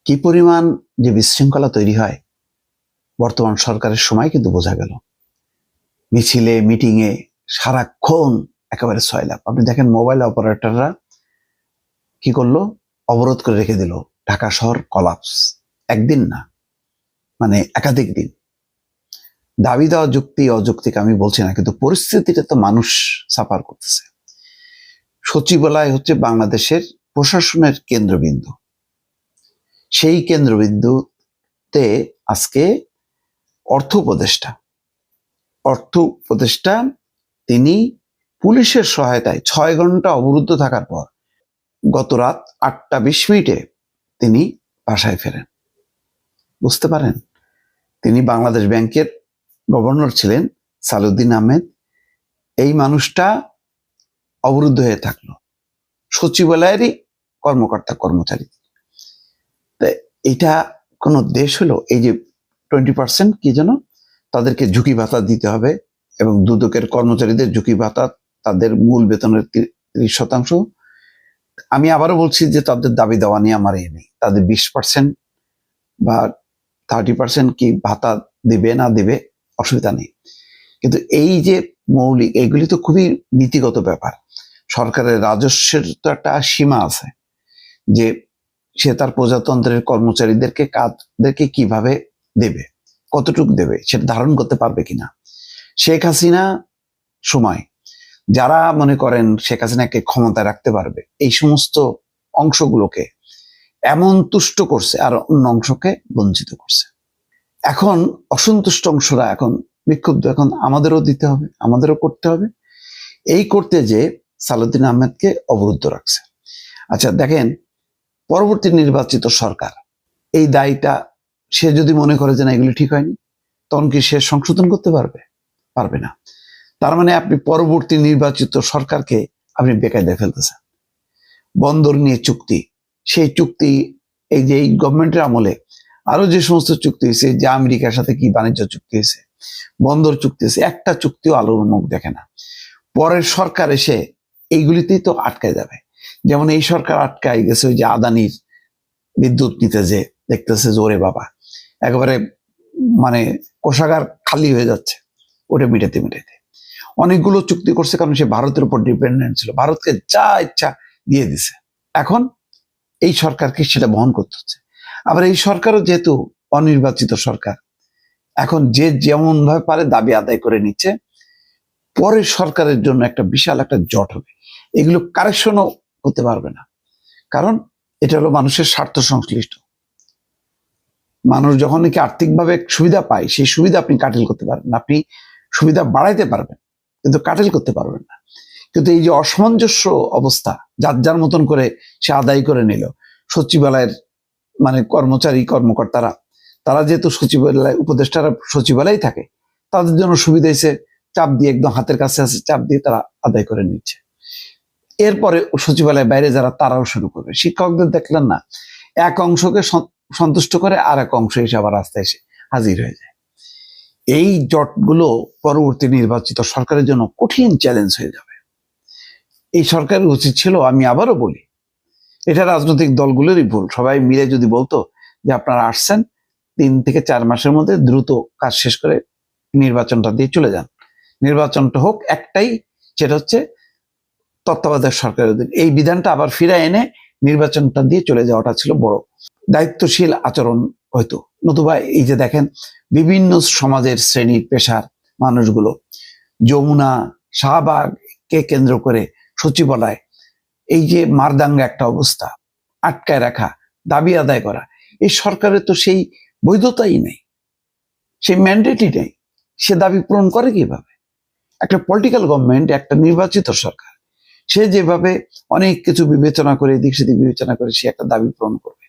কি পরিমাণ যে বিশৃঙ্খলা তৈরি হয় বর্তমান সরকারের সময় কিন্তু বোঝা গেল। মিছিলে মিটিংয়ে সারাক্ষণ একেবারে সয়লাভ। আপনি দেখেন মোবাইল অপারেটররা কি করলো, অবরোধ করে রেখে দিল ঢাকা শহর কলাপস। একদিন না, মানে একাধিক দিন। দাবি দেওয়া যুক্তি অযৌক্তিক আমি বলছি না, কিন্তু পরিস্থিতিটা তো মানুষ সাফার করতেছে। সচিবালয় হচ্ছে বাংলাদেশের প্রশাসনের কেন্দ্রবিন্দু। সেই কেন্দ্রবিন্দুতে আজকে অর্থ উপদেষ্টা তিনি পুলিশের সহায়তায় 6 ঘন্টা অবরুদ্ধ থাকার পর গত রাত 8:20 তিনি বাসায় ফেরেন। বুঝতে পারেন, তিনি বাংলাদেশ ব্যাংকের গভর্নর ছিলেন সালাউদ্দিন আহমেদ। এই মানুষটা অবরুদ্ধ হয়ে থাকলো সচিবালয়েরই কর্মকর্তা কর্মচারী। এটা কোনো দেশ হলো? এই যে 20% কি যেন তাদেরকে ঝুঁকি ভাতা দিতে হবে, এবং দুদকের কর্মচারীদের ঝুঁকি ভাতা তাদের মূল বেতনের 30%। আমি আবারও বলছি যে তাদের দাবি দেওয়া নিয়ে আমার নেই। তাদের 20% বা 30% কি ভাতা দিবে না দিবে অসুবিধা নেই, কিন্তু এই যে মৌলিক এইগুলি তো খুবই নীতিগত ব্যাপার। সরকারের রাজস্বের তো একটা সীমা আছে, যে সে তার প্রজাতন্ত্রের কর্মচারীদেরকে কাজদেরকে কিভাবে দেবে, কতটুকু দেবে, সেটা ধারণ করতে পারবে কিনা। শেখ হাসিনা সময় যারা মনে করেন শেখ হাসিনাকে ক্ষমতায় রাখতে পারবে, এই সমস্ত অংশগুলোকে এমন তুষ্ট করছে আর অন্য অংশকে বঞ্চিত করছে। এখন অসন্তুষ্ট অংশরা এখন বিক্ষুব্ধ, এখন আমাদেরও দিতে হবে, আমাদেরও করতে হবে। এই করতে যে সালাউদ্দিন আহমেদকে অবরুদ্ধ রাখছে। আচ্ছা দেখেন, পরবর্তী নির্বাচিত সরকার এই দায়টা সে যদি মনে করে যে না এগুলি ঠিক হয়নি, তখন কি সে সংশোধন করতে পারবে না। তার মানে আপনি পরবর্তী নির্বাচিত সরকারকে আপনি বেকায়দায় ফেলতেছেন। বন্দর নিয়ে চুক্তি, সেই চুক্তি এই যে এই গভর্নমেন্টের আমলে আরো যে সমস্ত চুক্তি হয়েছে, যে আমেরিকার সাথে কি বাণিজ্য চুক্তি হয়েছে, বন্দর চুক্তি হয়েছে, একটা চুক্তিও আলোর মুখ দেখে না। পরের সরকার এসে এইগুলিতেই তো আটকে যাবে। যেমন এই সরকার আটকায় গেছে ওই যে আদানির বিদ্যুৎ নিতে, যে দেখতেছে জোরে বাবা একেবারে মানে কোষাগার খালি হয়ে যাচ্ছে, ওটা মিটাতে অনেকগুলো চুক্তি করছে, কারণ সে ভারতের উপর ডিপেন্ডেন্ট ছিল, ভারতকে যা ইচ্ছা দিয়ে দিছে। এখন এই সরকারকে সেটা বহন করতে হচ্ছে। আবার এই সরকারও যেহেতু অনির্বাচিত সরকার, এখন যে যেমন ভাবে পারে দাবি আদায় করে নিচ্ছে। পরের সরকারের জন্য একটা বিশাল একটা জট হবে, এগুলো কারেকশনও করতে পারবে না, কারণ এটা হলো মানুষের স্বার্থ সংশ্লিষ্ট। মানুষ যখন নাকি আর্থিকভাবে সুবিধা পায়, সেই সুবিধা আপনি কাটিল করতে পারবেন, আপনি সুবিধা বাড়াইতে পারবেন কিন্তু কাটিল করতে পারবেন না। কিন্তু এই যে অসামঞ্জস্য অবস্থা, যার মতন করে সে আদায় করে নিল, সচিবালয়ের মানে কর্মকর্তারা, তারা যেহেতু সচিবালয় উপদেষ্টারা সচিবালয় থাকে, তাদের জন্য সুবিধা হয়েছে চাপ দিয়ে, একদম হাতের কাছে আছে চাপ দিয়ে তারা আদায় করে নিচ্ছে। এরপরে সচিবালয়ের বাইরে যারা, তারাও শুরু করবে। শিক্ষকদের দেখলেন না, এক অংশকে সন্তুষ্ট করে আর এক অংশ এসে আবার রাস্তায় এসে হাজির হয়ে যায়। এই জটগুলো পরবর্তী নির্বাচিত সরকারের জন্য কঠিন চ্যালেঞ্জ হয়ে যাবে। এই সরকারের উচিত ছিল, আমি আবারও বলি, এটা রাজনৈতিক দলগুলোরই ভুল। সবাই মিলে যদি বলতো যে আপনারা আসছেন 3 থেকে 4 মাসের মধ্যে দ্রুত কাজ শেষ করে নির্বাচনটা দিয়ে চলে যান, নির্বাচনটা হোক একটাই, সেটা হচ্ছে তত্ত্বাবধায়ক সরকারের অধীন। এই বিধানটা আবার ফিরে এনে নির্বাচনটা দিয়ে চলে যাওয়াটা ছিল বড় দায়িত্বশীল আচরণ হয়তো। নতুবা এই যে দেখেন, বিভিন্ন সমাজের শ্রেণী পেশার মানুষগুলো যমুনা শাহবাগকে কেন্দ্র করে সচিবালয়, এই যে মারদাঙ্গা একটা অবস্থা, আটকায় রাখা, দাবি আদায় করা, এই সরকারের তো সেই বৈধতাই নেই, সেই ম্যান্ডেটই নেই। সে দাবি পূরণ করে কিভাবে? একটা পলিটিক্যাল গভর্নমেন্ট, একটা নির্বাচিত সরকার, সে যেভাবে অনেক কিছু বিবেচনা করে, এদিক সেদিক বিবেচনা করে সে একটা দাবি পূরণ করবে।